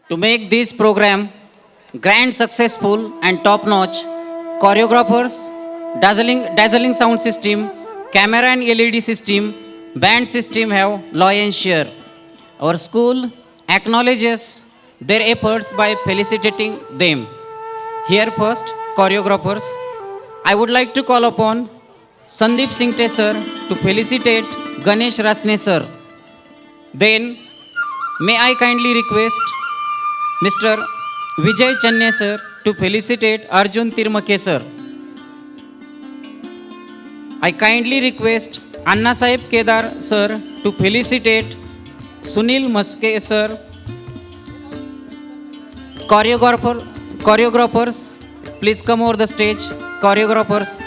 To make this program grand, successful, and top notch, choreographers, dazzling sound system, camera and LED system, band system have loyal share. Our school acknowledges their efforts by felicitating them. Here first, choreographers. I would like to call upon Sandeep Singte sir to felicitate Ganesh Rasne sir. Then, may I kindly request Mr. Vijay Channe sir to felicitate Arjun Tirmake sir. I kindly request Anna Sahib Kedar sir to felicitate Sunil Maske sir. Choreographers, please come over the stage. Choreographers.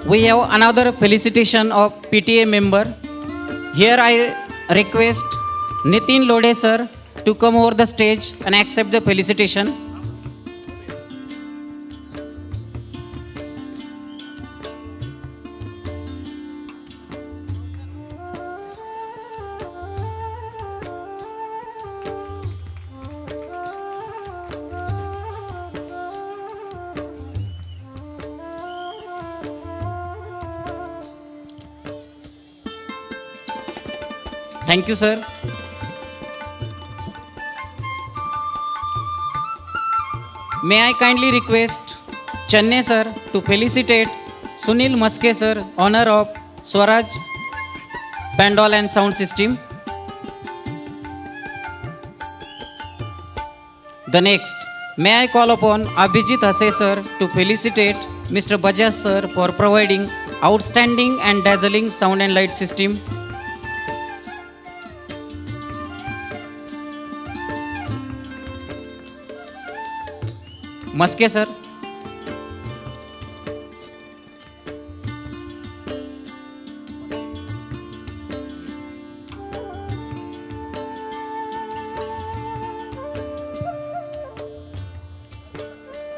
We have another felicitation of PTA member. Here I request Nitin Lode sir to come over the stage and accept the felicitation. Thank you, sir. May I kindly request Channe sir to felicitate Sunil Maske sir, honor of Swaraj Bandol and Sound System. The next, may I call upon Abhijit Hase sir to felicitate Mr. Bajaj sir for providing outstanding and dazzling sound and light system. Maske sir.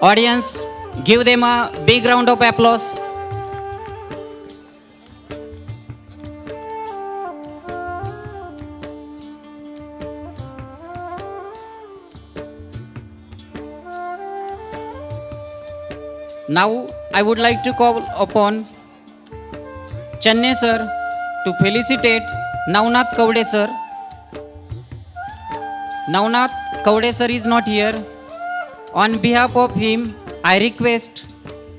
Audience, give them a big round of applause. Now, I would like to call upon Channe sir to felicitate Navnath Kaude sir. Navnath Kaude sir is not here. On behalf of him, I request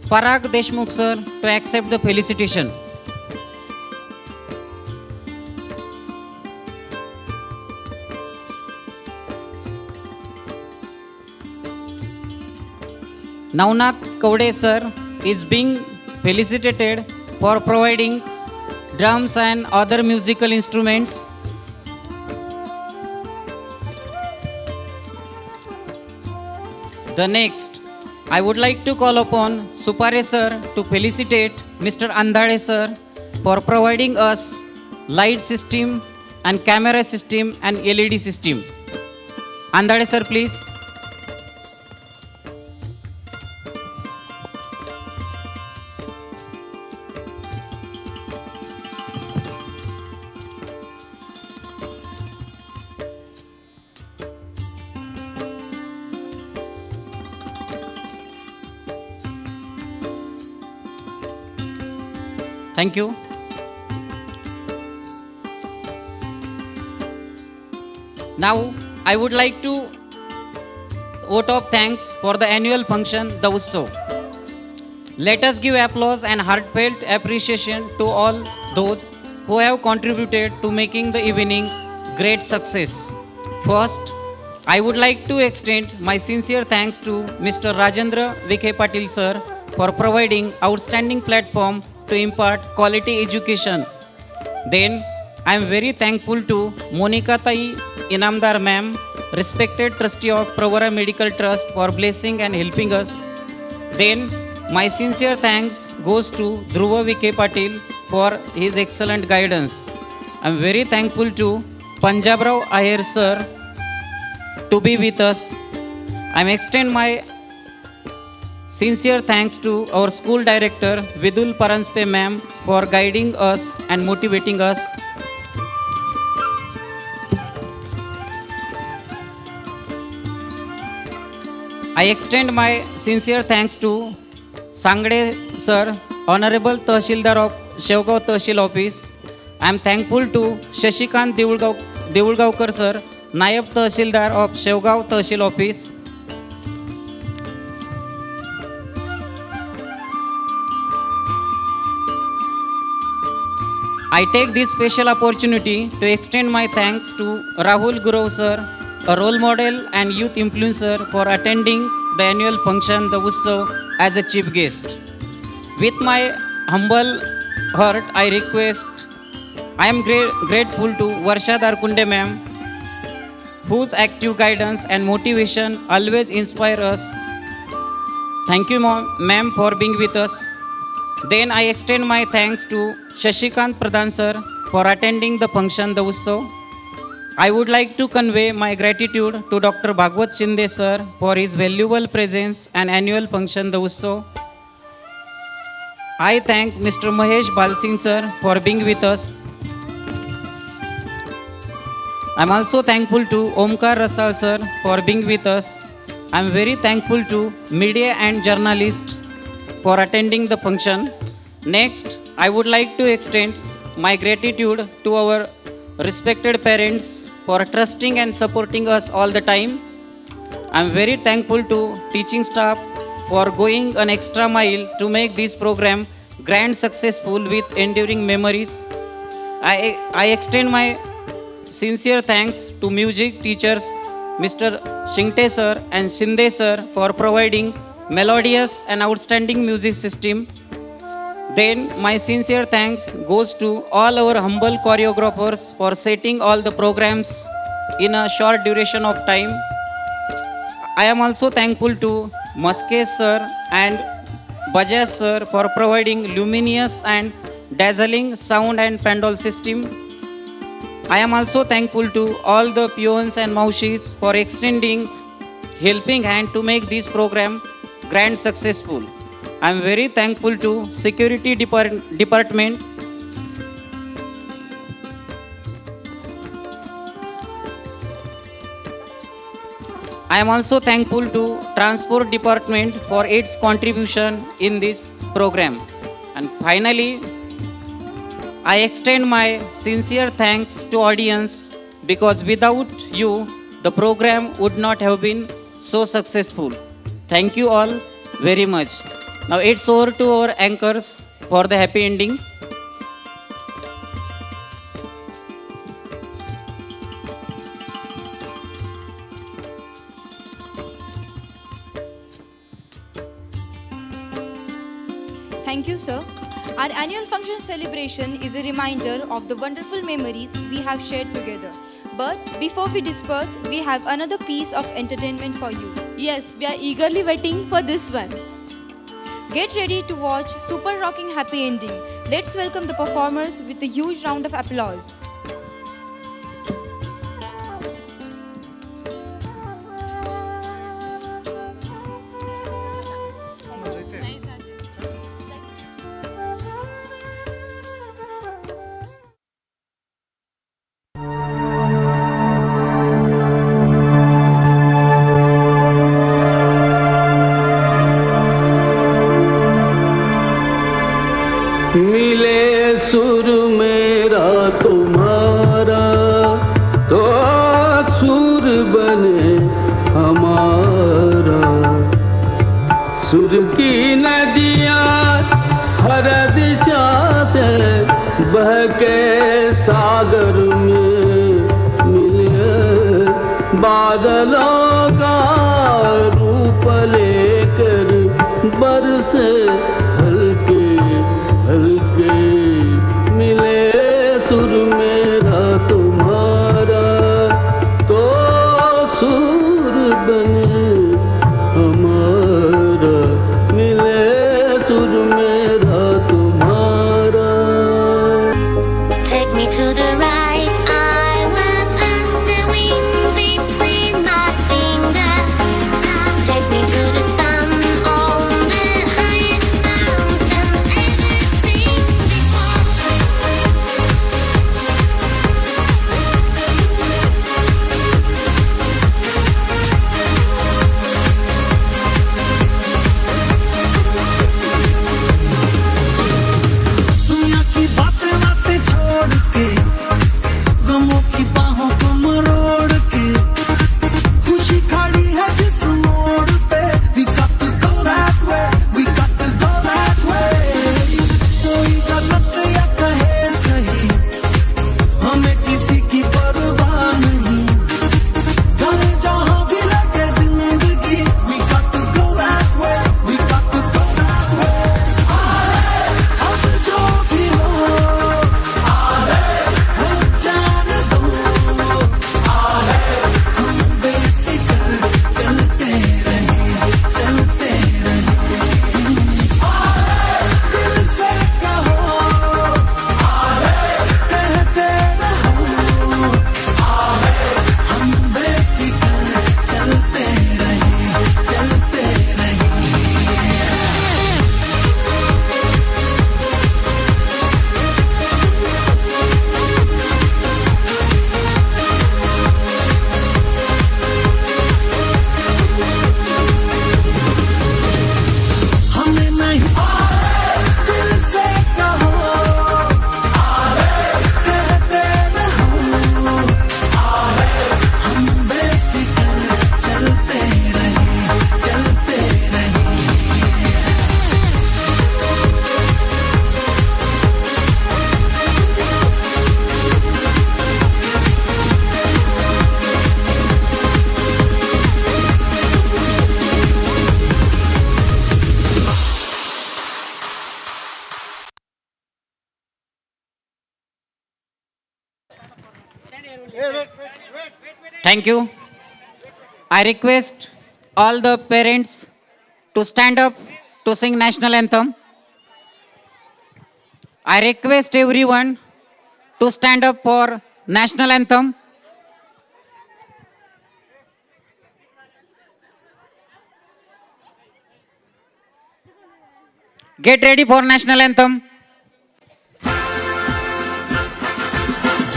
Parag Deshmukh sir to accept the felicitation. Navnath Kaude sir is being felicitated for providing drums and other musical instruments. The next, I would like to call upon Supare sir to felicitate Mr. Andhade sir for providing us light system and camera system and LED system. Andhade sir, please. Thank you. Now, I would like to vote of thanks for the annual function, the Utsav. Let us give applause and heartfelt appreciation to all those who have contributed to making the evening great success. First, I would like to extend my sincere thanks to Mr. Rajendra Vikhe Patil sir for providing outstanding platform to impart quality education. Then, I am very thankful to Monica Tai Inamdar ma'am, respected trustee of Pravara Medical Trust for blessing and helping us. Then my sincere thanks goes to Dhruva Vikhe Patil for his excellent guidance. I am very thankful to Panjabrao Ayer sir to be with us. I extend my sincere thanks to our school director Vidul Paranspe ma'am for guiding us and motivating us. I extend my sincere thanks to Sangde sir, Honorable Tahsildar of Shevgaon Tahsil Office. I am thankful to Shashikant Devulgaonkar sir, Nayab Tahsildar of Shevgaon Tahsil Office. I take this special opportunity to extend my thanks to Rahul Gurov sir, a role model and youth influencer, for attending the annual function, the Utsav, as a chief guest. With my humble heart, I am grateful to Varsha Darkunde ma'am, whose active guidance and motivation always inspire us. Thank you, ma'am, for being with us. Then I extend my thanks to Shashikant Pradhan sir for attending the function, the Utsav. I would like to convey my gratitude to Dr. Bhagwat Shinde sir for his valuable presence and annual function, the Utsav. I thank Mr. Mahesh Balsingh sir for being with us. I am also thankful to Omkar Rasal sir for being with us. I am very thankful to media and journalists for attending the function. Next, I would like to extend my gratitude to our respected parents for trusting and supporting us all the time. I am very thankful to teaching staff for going an extra mile to make this program grand successful with enduring memories. I extend my sincere thanks to music teachers Mr. Shingte sir and Shinde sir for providing melodious and outstanding music system. Then my sincere thanks goes to all our humble choreographers for setting all the programs in a short duration of time. I am also thankful to Maske sir and Bajaj sir for providing luminous and dazzling sound and pandal system. I am also thankful to all the peons and maushis for extending helping hand to make this program grand successful. I am very thankful to security department. I am also thankful to transport department for its contribution in this program. And finally, I extend my sincere thanks to audience, because without you, the program would not have been so successful. Thank you all very much. Now it's over to our anchors for the happy ending. Thank you, sir. Our annual function celebration is a reminder of the wonderful memories we have shared together. But before we disperse, we have another piece of entertainment for you. Yes, we are eagerly waiting for this one. Get ready to watch Super Rocking Happy Ending. Let's welcome the performers with a huge round of applause. मिले सुर मेरा तुम्हारा तो सुर बने हमारा। सुर की नदियाँ हर दिशा से बह के सागर में मिले, बादलों का रूप लेकर बरसे हल्के हल्के मिले सुर में। Thank you. I request all the parents to stand up to sing national anthem. I request everyone to stand up for national anthem. Get ready for national anthem.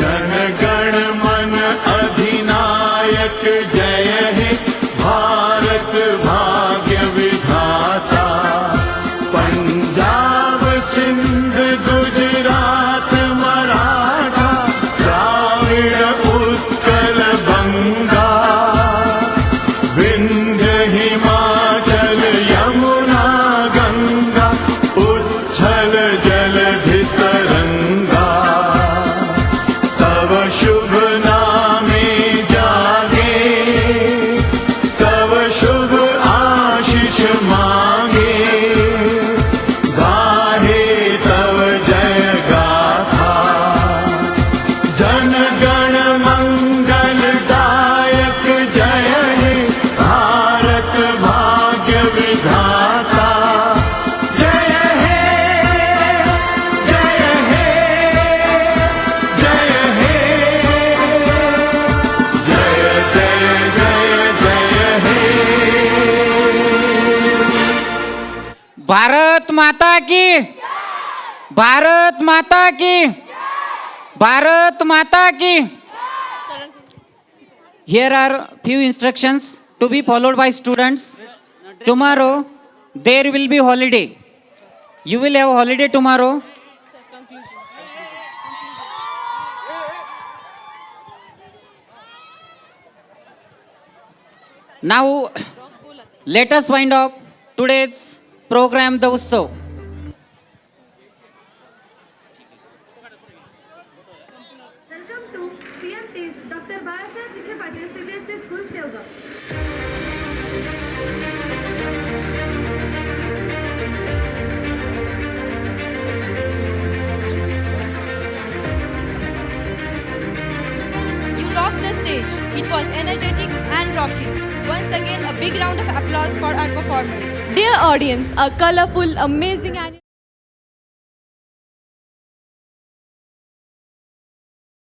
Jana Gana मन अधिनायक जय हे भारत भाग्य विधाता पंजाब सिंध गुजरात मराठा द्राविड़ उत्कल बंगा विंध्य हिमाचल यमुना गंगा उच्छल जलधि तरंगा तव शुभ नामे जागे तव शुभ आशीष मांगे गाहे तव जय गाथा जन गण मंगल दायक जय हे भारत भाग्य विधाता जय हे जय हे जय हे जय जय जय जय हे भारत माता की, भारत माता की, भारत माता की. Here are few instructions to be followed by students. Tomorrow there will be holiday. You will have holiday tomorrow. Now let us wind up today's program, the Utsav. Welcome to PMT's Dr. Balasaheb Vikhe Patil CBSE School, Shevga. You rocked the stage. It was energetic and rocking. Once again, a big round of applause for our performers. Dear audience, a colorful, amazing annual